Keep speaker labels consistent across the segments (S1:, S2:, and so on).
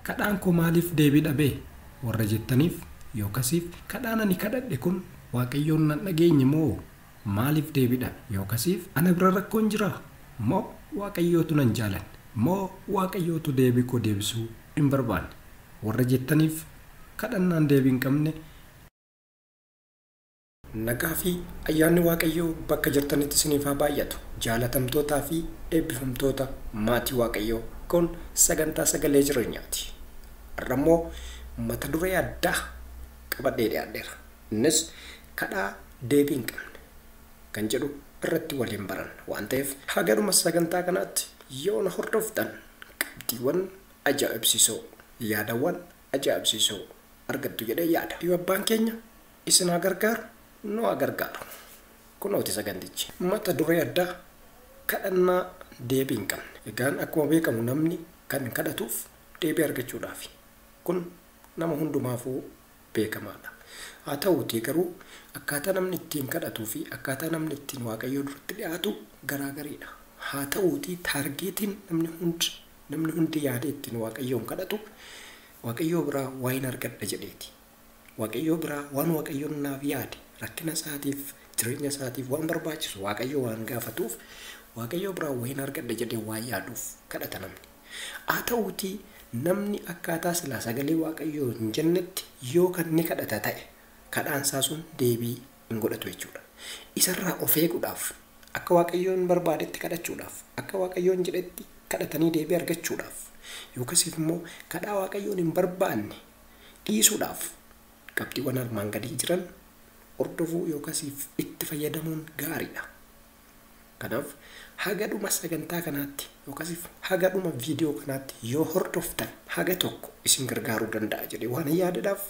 S1: Kadhaan koo maaliif deebii dhabee warra jettaniif yookasiif kadhaan ani kadhadhe kun Waaqayyoon nan dhageenye moo maaliif deebii dhabe yookasiif ana bira rakkoon jira moo Waaqayyootu nan jaaladha moo Waaqayyootu deebii koo deebisuu hin barbaanne warra jettaniif kadhannaan deebii hin qabne. Nagaa fi ayyaanni Waaqayyoo bakka jirtanitti isiniif haa baay'atu. Jaalatamtootaa fi eebbifamtoota maatii Waaqayyoo kun sagantaa sagalee jireenyaati. Har'ammoo mata duree addaa qabadhee dhiyaadheera. Innis kadhaa deebii hin qabne kan jedhu irratti waliin baranna waan ta'eef hagaduma sagantaa kanaatti yoo na hordoftan qabxiiwwan ajaa'ibsiisoo yaadawwan ajaa'ibsiisoo argattu jedhee yaada. Yoo abbaan keenya isin haa gargaaru nu haa gargaaru. Kunooti sagantichi mata duree addaa kadhannaa deebii hin qabne. Egaan akkuma beekamu namni kan kadhatuuf deebii argachuudhaaf kun nama hundumaafuu beekamaadha. Haa ta'uutii garuu akkaataa namni ittiin kadhatuu fi akkaataa namni ittiin Waaqayyoo duratti dhiyaatu garaagaradha. Haa ta'uutii taargeetiin namni hundi yaadee ittiin Waaqayyoon kadhatu Waaqayyoo biraa waan argadha jedheeti. Waaqayyoo biraa waan Waaqayyoon naaf yaade rakkina isaatiif jireenya isaatiif waan barbaachisu Waaqayyoo waan gaafatuuf Waaqayyoo biraa waan argadha jedhee waan yaaduuf kadhata namni. Haa ta'uutii namni akkaataa silaa sagalee Waaqayyoo hin jennetti yoo kan ni kadhata ta'e kadhaan isaa sun deebii hin godhatu jechuudha. Isarraa of eeguudhaaf akka Waaqayyoon barbaadetti kadhachuudhaaf akka Waaqayyoon jedhetti kadhatanii deebii argachuudhaaf yookasiif immoo kadhaa Waaqayyoon hin barbaanne dhiisuudhaaf qabxiiwwan armaan gadii jiran hordofuu yookasiif itti fayyadamuun gaariidha. Kanaaf hagadhuma sagantaa kanaatti yookasiif hagadhuma viidiyoo kanaatti yoo hordoftan haga tokko isin gargaaruu danda'a jedhee waan yaadaadhaaf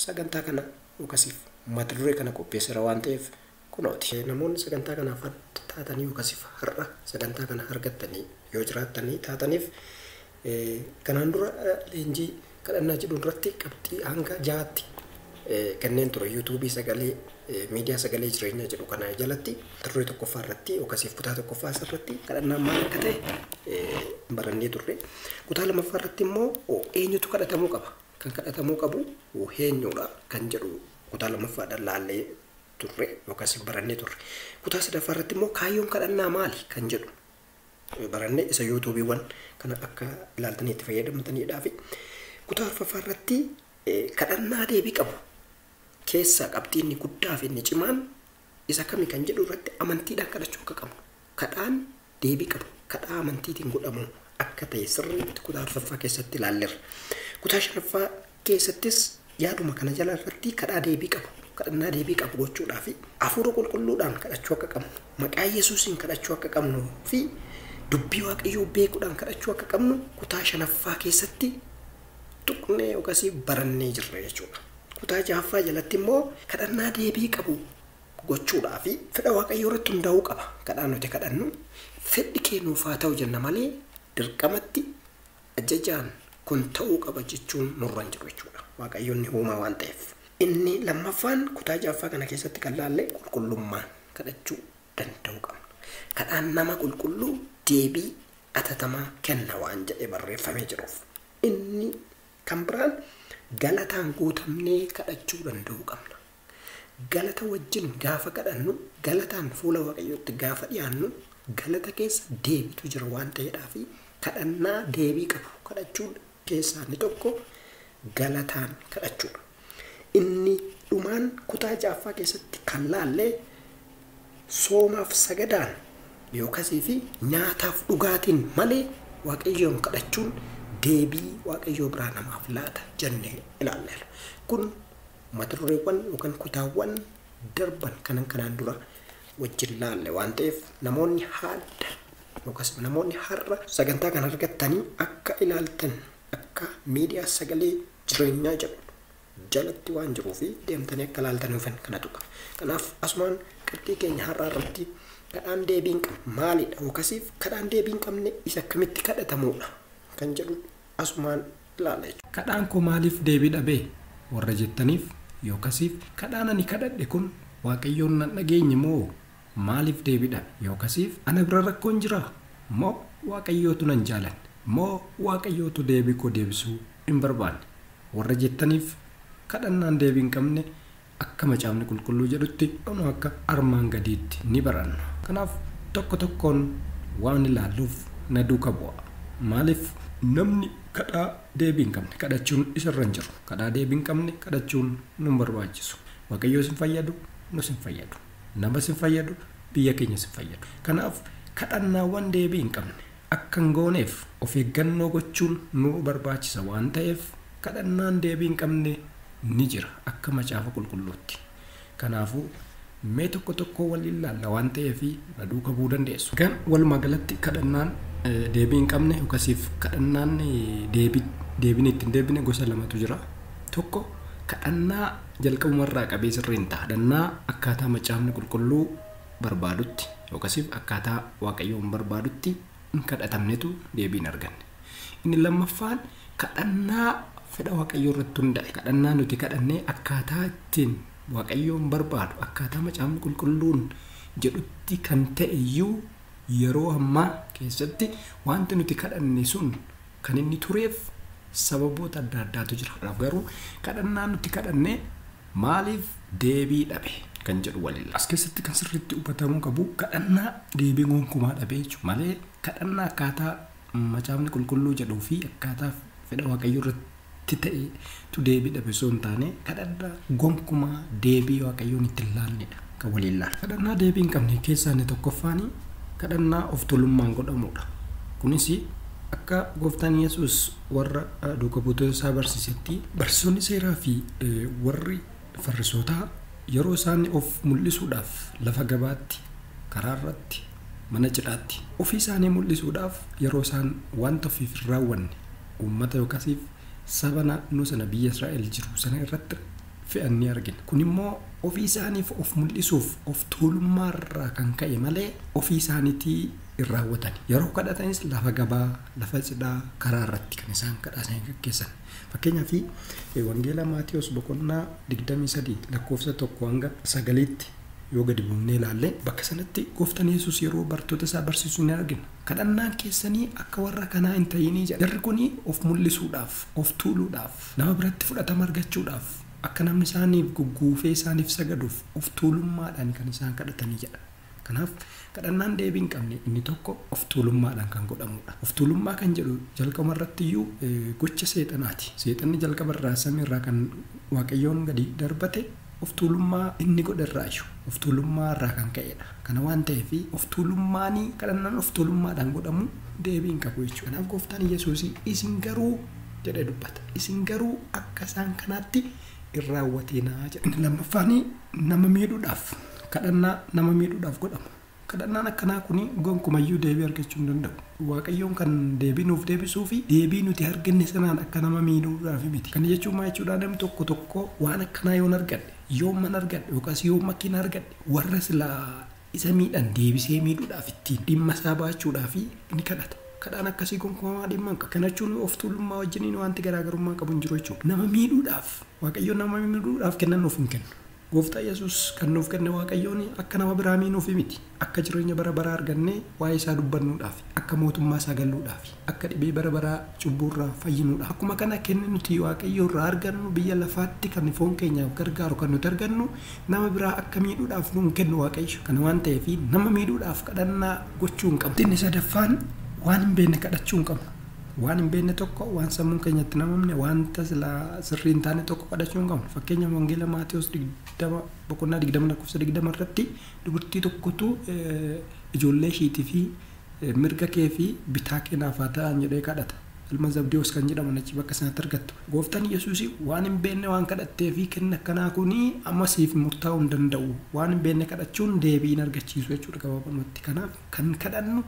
S1: sagantaa kana yookasiif mata duree kana qopheesseera waan ta'eef kunooti. Namoonni sagantaa kanaaf taatanii yookasiif har'a sagantaa kana argattanii yoo jiraattanii taataniif kanaan dura leenjii kadhannaa jedhu irratti qabxii hanga 6tti kanneen ture yuutuubii sagalee miidiyaa sagalee jireenyaa jedhu kana jalatti turre tokkoffaa irratti yookasiif kutaa tokkoffaa irratti kadhannaa maal akka ta'e barannee turre. Kutaa lamaffaa irratti immoo eenyutu kadhatamuu qaba kan kadhatamuu qabu eenyudha kan jedhu kutaa lammaffaadhaan laallee turre yookasiif barannee turre. Kutaa sadaffaa irratti immoo kaayyoon kadhannaa maali kan jedhu barannee isa yuutuubiiwwan kana akka ilaaltanii itti fayyadamtaniidhaa fi kutaa arfaffaa irratti kadhannaa deebii qabu keessaa qabxiinni guddaa fi inni cimaan isa kami kan jedhu irratti amantiidhaan kadhachuu akka qabnu kadhaan deebii qabu kadhaa amantiitiin godhamu akka ta'e sirriitti kutaa arfaffaa keessatti ilaalleerra. Kutaa shanaffaa keessattis yaaduma kana jala irratti kadhaa deebii qabu kadhannaa deebii qabu gochuudhaa fi hafuura qulqulluudhaan kadhachuu akka qabnu maqaa Yesuusiin kadhachuu akka qabnu fi dubbii Waaqayyoo beekuudhaan kadhachuu akka qabnu kutaa shanaffaa keessatti tuqnee yookasiif barannee jirra jechuudha. Kutaa ja'affaa jalatti immoo kadhannaa deebii qabu gochuudhaa fi fedha Waaqayyoo irratti hundaa'uu qaba. Kadhaan nuti kadhannu fedhi kennuuf haa ta'u jenna malee dirqamatti ajajaan kun ta'uu qaba jechuun nurra hin jiru jechuudha. Waaqayyoon ni uumaa waan ta'eef. Inni lammaffaan kutaa ja'affaa kana keessatti kan laalle qulqullummaan kadhachuu danda'uu qabna. Kadhaan nama qulqulluu deebii atatamaa kenna waan jedhee barreeffamee jiruuf. Inni kan biraan galataan guutamnee kadhachuu danda'uu qabna. Galata wajjin gaafa kadhannu galataan fuula Waaqayyootti gaafa dhiyaannu galata keessa deebitu jira waan ta'eedhaa fi kadhannaa deebii qabu kadhachuun keessaa inni tokko galataan kadhachuudha. Inni dhumaan kutaa ja'affaa keessatti kan laallee soomaaf sagadaan yookasii fi nyaataaf dhugaatiin malee Waaqayyoon kadhachuun deebii Waaqayyoo biraa namaaf laata jennee ilaalleera. Kun mata dureewwan yookaan kutaawwan darban kanaan dura wajjin laalle waan ta'eef namoonni haadda yookaas namoonni har'a sagantaa kana argattanii akka ilaaltan akka miidiyaa sagalee jireenyaa jedhu jalatti waan jiruuf deemtanii akka ilaaltanuuf kana tuqa. Kanaaf asumaan qabxii keenya har'aa irratti kadhaan deebii hin qabne maalidha yookasiif kadhaan deebii hin qabne isa akkamitti kadhatamuudha kan jedhu asumaan ilaalla. Kadhaan koo maaliif deebii dhabee warra jettaniif yookasiif kadhaan ani kadhadhe kun Waaqayyoon nan dhageenye moo maaliif deebii dhabe yookasiif ana bira rakkoon jira moo Waaqayyootu nan jaaladha moo Waaqayyootu deebii koo deebisuu hin barbaanne warra jettaniif kadhannaan deebii hin qabne akka macaafni qulqulluu jedhutti dhonu akka armaan gadiitti ni baranna. Kanaaf tokko tokkoon waan ilaalluuf na duuka bu'a. Maaliif namni kadhaa deebii hin qabne kadhachuun isarra hin jiru. Kadhaa deebii hin qabne kadhachuun nu hin barbaachisu. Waaqayyo sin fayyadu, nus hin fayyadu. Nama sin fayyadu, biyya keenya sin fayyadu. Kanaaf kadhannaawwan deebii hin qabne akka hin gooneef of eeggannoo gochuun nu barbaachisa waan ta'eef kadhannaan deebii hin qabne ni jira akka macaafa qulqulluutti. Kanaafuu mee tokko tokko wal ilaalla waan ta'eef na duuka bu'uu dandeessu. Kan walumaa galatti kadhannaan deebii hin qabne yookaasiif kadhannaan deebiin ittiin deebine gosa lamatu jira. Tokko kadhannaa jalqabumarraa qabee sirriin ta'a. Kadhannaa akkaataa macaafni qulqulluu barbaadutti yookaasiif akkaataa waaqayyoon barbaadutti hin kadhatamnetu deebii hin arganne. Inni lammaffaan kadhannaa fedha waaqayyoo irratti hundaa'e. Kadhannaa nuti kadhannee akkaataa ittiin waaqayyoon barbaadu akkaataa macaafni qulqulluun jedhutti kan ta'e iyyuu yeroo ammaa keessatti wanti nuti kadhanne sun kan inni tureef sababoota adda addaatu jira. Garuu kadhannaa nuti kadhanne maaliif deebii dhabe kan jedhu waliin as keessatti kan sirriitti hubatamuu qabu kadhannaa deebii gonkumaa dhabe jechuudha malee kadhannaa akkaataa macaafni qulqulluu jedhuu fi akkaataa fedha waaqayyoo irratti ta'e tu deebii dhabe osoo hin taane kadhannaa gonkumaa deebii waaqayyoon itti ilaalledha kan waliin ilaala. Kadhannaa deebii hin qabne keessaa inni tokkoffaan kadhannaa of tuulummaan godhamudha. Kunis akka gooftaan Yesuus warra duuka buutota isaa barsiisetti barsiisonni seeraa fi warri Fariisotaa yeroo isaan of mul'isuudhaaf lafa gabaatti karaa irratti mana cidhaatti ofii isaanii mul'isuudhaaf yeroo isaan wanta ofiif hin raawwanne uummata yookaasiif saba naannoo sana biyya Israa'el jiru sana irratti fe'anii argina. Kun immoo ofii isaaniif of mul'isuuf of tuulummaarraa kan ka'e malee ofii isaaniitii hin raawwatan. Yeroo kadhatanis lafa gabaa, lafa cidhaa karaa irratti kan isaan kadhatanii gaggeessan. Fakkeenyaaf wangeela Maatiyos boqonnaa 23 lakkoofsa 1 hanga 9tti yoo gadi buunee ilaalle bakka sanatti gooftaan Yesuus yeroo bartoota isaa barsiisuu ni argina. Kadhannaan keessanii akka warra kanaa hin ta'inii jedha. Jarri kun of mul'isuudhaaf, of tuuluudhaaf, nama biratti fudhatama argachuudhaaf akka namni isaaniif gugguufee isaaniif sagaduuf of tuulummaadhaan kan isaan kadhatanii jedha. Kanaaf kadhannaan deebii hin qabne inni tokko of tuulummaadhaan kan godhamudha. Of tuulummaa kan jedhu jalqaba irratti iyyuu gocha seexanaati. Seexanni jalqaba irraa samii irraa kan waaqayyoon gadi darbate of tuulummaa inni godherraa iyyuu of tuulummaa irraa kan ka'edha. Kana waan ta'eef of tuulummaanii kadhannaan of tuulummaadhaan godhamu deebii hin qabu jechuudha. Kanaaf gooftaan Yesuus isin garuu jedhee dubbata. Isin garuu akka isaan kanaatti hin raawwatinaa jedha. Inni lammaffaan nama miidhuudhaaf kadhannaa nama miidhuudhaaf godhamu. Kadhannaan akkanaa kun gonkumayyuu deebii argachuu hin danda'u. Waaqayyoon kan deebii nuuf deebisuu fi deebii nuti arganne sanaan akka nama miidhuudhaaf miti. Kana jechuun maal jechuudha? Namni tokko waan akkanaa yoon argadhe, yoon mana argadhe yookaas yoon makiina argadhe warra silaa isa miidhan deebisee miidhuudhaaf ittiin dhimma isaa baachuudhaaf ni kadhata. Kadhaan akkasii gonkumaa dhimma hin qabu. Kana jechuun of tuulummaa wajjiniin wanti garaagarummaa qabu hin jiru jechuudha. Nama miidhuudhaaf Waaqayyoon nama miidhuudhaaf kennan nuuf hin kennu. Gooftaan Yesuus kan nuuf kenne waaqayyoon akka nama biraa miinuuf miti. Akka jireenya bara baraa argannee waa'ee isaa dubbannuudhaaf, akka mootummaa isaa galluudhaaf, akka dhibee bara baraa cubbuurraa fayyinuudhaaf. Akkuma kana kenne nuti waaqayyoo irraa argannu biyya lafaatti kan foon keenyaaf gargaaru kan nuti argannu nama biraa akka miidhuudhaaf nuun kennu waaqayyo. Kana waan ta'eef nama miidhuudhaaf kadhannaa gochuu hin qabnu. Inni sadaffaan waan hin beekne kadhachuu hin qabnu. Waan hin beekne tokko waan sammuun keenyatti namamne wanta sirrii hin taane tokko kadhachuu hin qabnu. Fakkeenyaaf wangeela Maatiyos 20 boqonnaa 20 lakkoofsa 20 irratti dubartii tokkotu ijoollee ishiitii fi mirga kee fi bitaa kee naaf haa ta'an jedhee kadhata. Ilma Zabdewoos kan jedhaman achi bakka sanatti argattu. Gooftaan Yesuus waan hin beekne waan kadhattee fi kenna akkanaa kun amma siif murtaa'uu hin danda'u. Waan hin beekne kadhachuun deebii hin argachiisu jechuudha gabaabumatti. Kanaaf kan kadhannu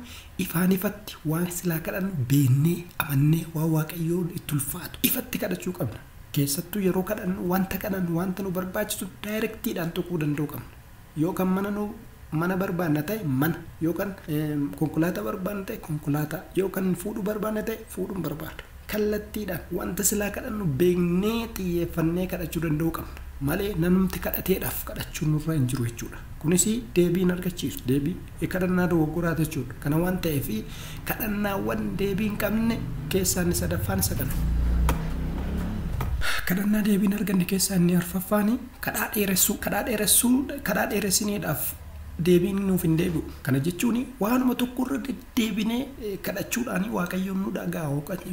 S1: ifaan ifatti waan silaa kadhannu beennee amannee waan waaqayyoon itti ulfaatu ifatti kadhachuu qabna. Keessattuu yeroo kadhannu wanta nu barbaachisu daayirektiidhaan tuquu danda'uu qabna. Yoo kan mana barbaanna ta'e mana, yookaan konkolaataa barbaanna ta'e konkolaataa, yookaan fuudhuu barbaanna ta'e fuudhuun barbaada. Kallattiidhaan wanta silaa kadhannu beeknee xiyyeeffannee kadhachuu danda'uu qabna. Malee namni kadhateedhaaf kadhachuun nurra hin jiru jechuudha. Kunis deebii hin argachiisu. Deebii kadhannaa dogoggoraa jechuudha. Kana waan ta'eef kadhannaawwan deebii hin qabne keessaa inni sadaffaan isa kana. kadhannaa deebiin arganne keessaa inni arfaffaani kadhaa dheeressiniidhaaf deebiin nuuf hin deebi'u. Kana jechuun waanuma tokko irra deddeebinee kadhachuudhaan waaqayyoon nu dhaga'a,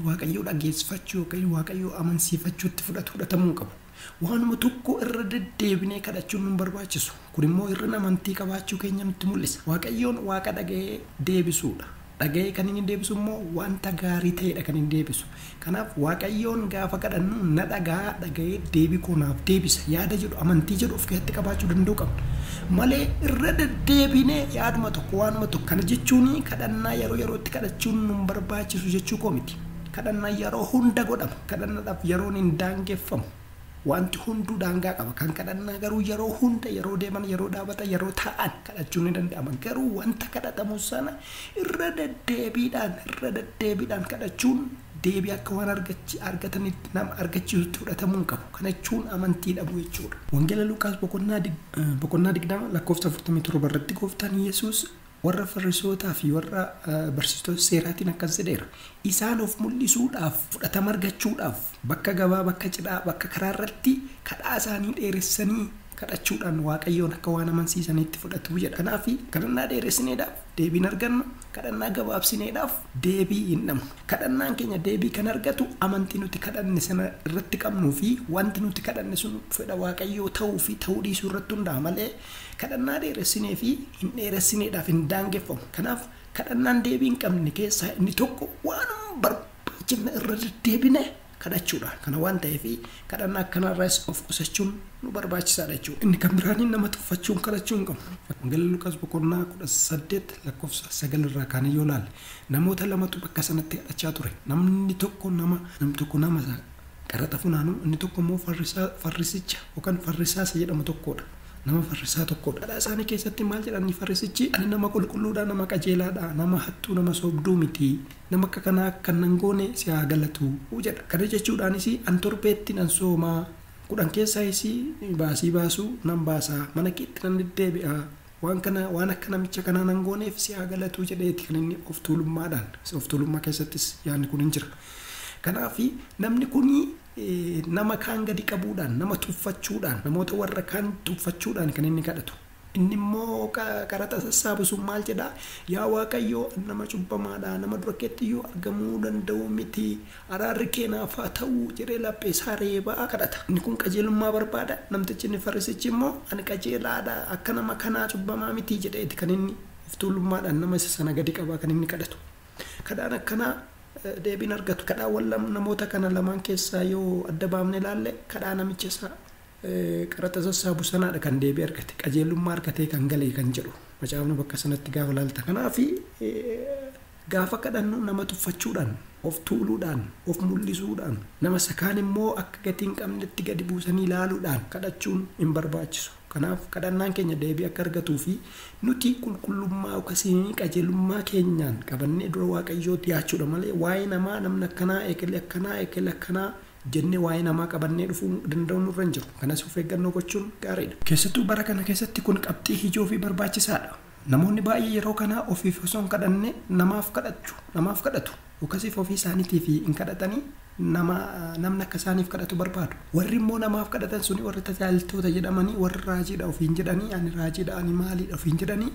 S1: waaqayyoo dhageessifachuu yookaan waaqayyoo amansiifachuutti fudhatamuu qabu. Waanuma tokko irra deddeebinee kadhachuun nu barbaachisu. Kun immoo irra amantii qabaachuu keenya nutti mul'isa. Waaqayyoon waaqa dhaga'ee deebisuudha. Dhaga'ee kan inni deebisu immoo wanta gaarii ta'edha kan inni deebisu. Kanaaf waaqayyoon gaafa kadhannu na dhaga'ee deebii koonaaf deebisa yaada jedhu amantii jedhu of keessatti qabaachuu danda'u qabna. Malee irra deddeebinee yaaduma tokko waanuma tokko kana jechuun kadhannaa yerootti kadhachuun nu barbaachisu jechuu koo miti. Kadhannaa yeroo hunda godhama. Kadhannaadhaaf yeroon hin daangeffamu. Wanti hunduu daangaa qaba. Kan kadhannaa garuu yeroo hunda yeroo deeman yeroo dhaabatan yeroo taa'an kadhachuun ni danda'ama. Garuu wanta kadhatamu sana irra deddeebiidhaan kadhachuun deebii akka waan argatanitti nama argachiisutti fudhatamuu qabu. Kana jechuun amantii dhabuu jechuudha. Wangeela Luqaas boqonnaa 20 lakkoofsa 47 irratti gooftaan Yesuus warra Fariisotaa fi warra barsiistota seeraatiin akkas jedheera. Isaan of mul'isuudhaaf fudhatama argachuudhaaf bakka gabaa, bakka cidhaa, bakka karaa irratti kadhaa isaanii dheeressanii kadhachuudhaan waaqayyoon akka waan amansiisaniitti fudhatu jedha. Kanaaf kadhannaa dheeressineedhaaf deebiin arganna, kadhannaa gabaabsineedhaaf deebii hin dhabnu. Kadhannaan keenya deebii kan argatu amantii nuti kadhanne sana irratti qabnuu fi wanti nuti kadhanne sun fedha waaqayyoo ta'uu fi ta'uu dhiisuu irratti hundaa'a malee kadhannaa dheeressinee fi hin dheeressineedhaaf hin daangeffamu. Kanaaf kadhannaan deebii hin qabne keessaa inni tokko waan barbaachifne irra deddeebine kadhachuudha. Kana waan ta'eef kadhannaa akkanarraas of qusachuun nu barbaachisaadha jechuudha. Inni kan biraan nama tuffachuun kadhachuun qabu. Wangeela Luqaas boqonnaa 18 lakkoofsa 9 irraa kan yoo ilaalle namoota lamatu bakka sanatti kadhachaa ture. Namni tokko nama qaraxa funaanu, inni tokko immoo farrisicha yookaan farrisaasa jedhamu tokkodha. Nama farrisaa tokkodha. Kadhaa isaanii keessatti maal jedhani farrisichi? Ani nama qulqulluudha, nama qajeelaadha, nama hattuu, nama sobduu miti. Nama akka kanaa kan nan goone si haa galatu jedha. Kana jechuudhaanis an torbeetti nan soomaa, 10 keessaayis baasii baasuu nan baasaa, mana keetti nan deddeebi'a. Waan akka namicha kanaa nan gooneef si haa galatu jedheeti kan inni of tuulummaa keessattis yaadni kun hin jira. Kanaaf namni kuni nama kaan gadi qabuudhaan, nama tuffachuudhaan, namoota warra kaan tuffachuudhaan kan inni kadhatu. Inni immoo qaraxa sassaabu sun maal jedhaa? Yaa Waaqayyoo nama cubbamaadha, nama dura keettiyyuu argamuu danda'u miti, araarri keenaaf haa ta'u jedhee laphee isaa reebaa kadhata. Inni kun qajeelummaa barbaada. Namtichi inni farrisichi immoo ani qajeelaadha, akka nama kanaa cubbamaa miti jedheeti kan inni of tuulummaadhaan nama isa sana gadi qabaa kan inni kadhatu. Kadhaan akkanaa deebiin argatu. Kadhaawwan namoota kana lamaan keessaa yoo adda baafne ilaalle kadhaa namicha isaa qaraxa sassaabu sanaadha kan deebii argate, qajeelummaa argatee kan galee kan jedhu macaafni bakka sanatti gaafa ilaalta. Kanaaf gaafa kadhannu nama tuffachuudhaan, of tuuluudhaan, of mul'isuudhaan, nama sakaan immoo akka gatii hin qabnetti gadi buusanii ilaaluudhaan kadhachuun hin barbaachisu. Kanaaf kadhannaan keenya deebii akka argatuu fi nuti qulqullummaa yookaan qajeelummaa keenyaan qabannee dura waaqayyoo dhiyaachuudha malee waa'ee namaa namni akkanaa eekele akkanaa jennee waa'ee namaa qabannee dhufuu danda'u nurra hin jiru. Kanas of eeggannoo gochuun gaariidha. Keessattuu bara kana keessatti kun qabxii ijoo fi barbaachisaadha. Namoonni baay'ee yeroo kana ofiif osoo hin kadhanne namaaf kadhatu. Akkasiif ofii isaaniitiif hin kadhatanii namni akka isaaniif kadhatu barbaadu. Warri immoo namaaf kadhatan suni warri tajaajiltoota jedhamanii warri raajiidha ofiin jedhanii ani raajiidha ani maaliidha ofiin jedhanii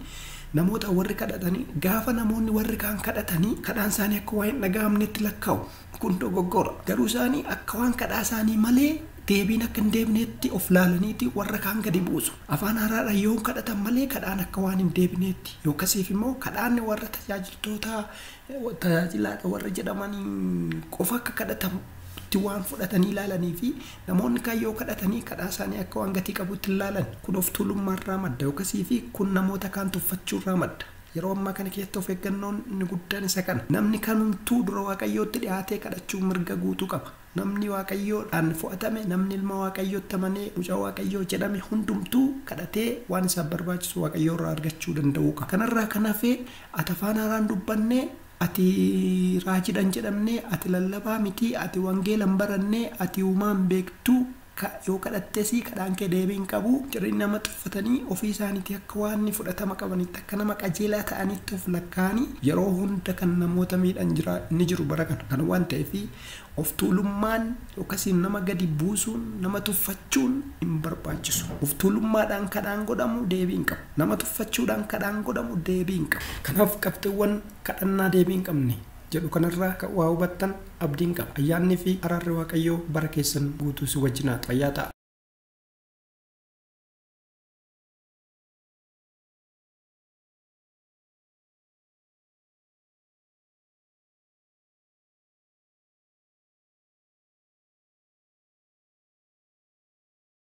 S1: namoota warri kadhatanii gaafa namoonni warri kaan kadhatanii kadhaan isaanii akka waan hin dhaga'amnetti lakkaa'u. Kun dogoggora. Garuu isaanii akka waan kadhaa isaanii malee deebiin akka hin deebineetti of laalaniiti warra kaan gadi buusu. Afaan haaraadhaan yoo kadhatan malee kadhaan akka waan hin deebineetti. Yookasiif immoo kadhaan warra tajaajiltoota tajaajilaadha warra jedhamanii qofa akka kadhatamutti waan fudhatanii ilaalanii fi namoonni kaan yoo kadhatanii kadhaa isaanii akka waan gatii qabutti ilaalan kun of tuulummaarraa madda. Yookasiif kun namoota kaan tuffachuurraa madda. Yeroo ammaa kana keessatti of eeggannoon inni guddaan isa kana. Namni kamtuu dura waaqayyootti dhiyaatee kadhachuu mirga guutuu qaba. Namni waaqayyoodhaan fo'atame, namni ilma waaqayyootti amanee mucaa waaqayyoo jedhame hundumtuu kadhatee waan isaaf barbaachisu waaqayyoo irraa argachuu danda'u qaba. Kanarraa kan hafee ati afaan haaraan dubbannee, ati raajiidhaan jedhamnee, ati lallabaa miti, ati wangeela hin barannee, ati uumaan beektuu yoo kadhattee si kadhaan kee deebiin qabu jirri nama tuffatanii ofii isaaniitii akka waan ni fudhatama qabanitti akka nama qajeelaa ta'anitti of lakkaanii yeroo hunda kan namoota miidhan ni jiru bara kana waan ta'eef of tuulummaan yookiin nama gadi buusuun nama tuffachuun hin barbaachisu. Of tuulummaadhaan kadhaan godhamu deebiin qabu. Nama tuffachuudhaan kadhaan godhamu deebiin qabu. Kanaaf qabxiiwwan kadhannaa deebiin qabne jedhu kanarraa waa hubattan abdiin qaba. Ayyaannii fi araarri Waaqayyoo bara keessan guutuu si wajjin haa ta'u.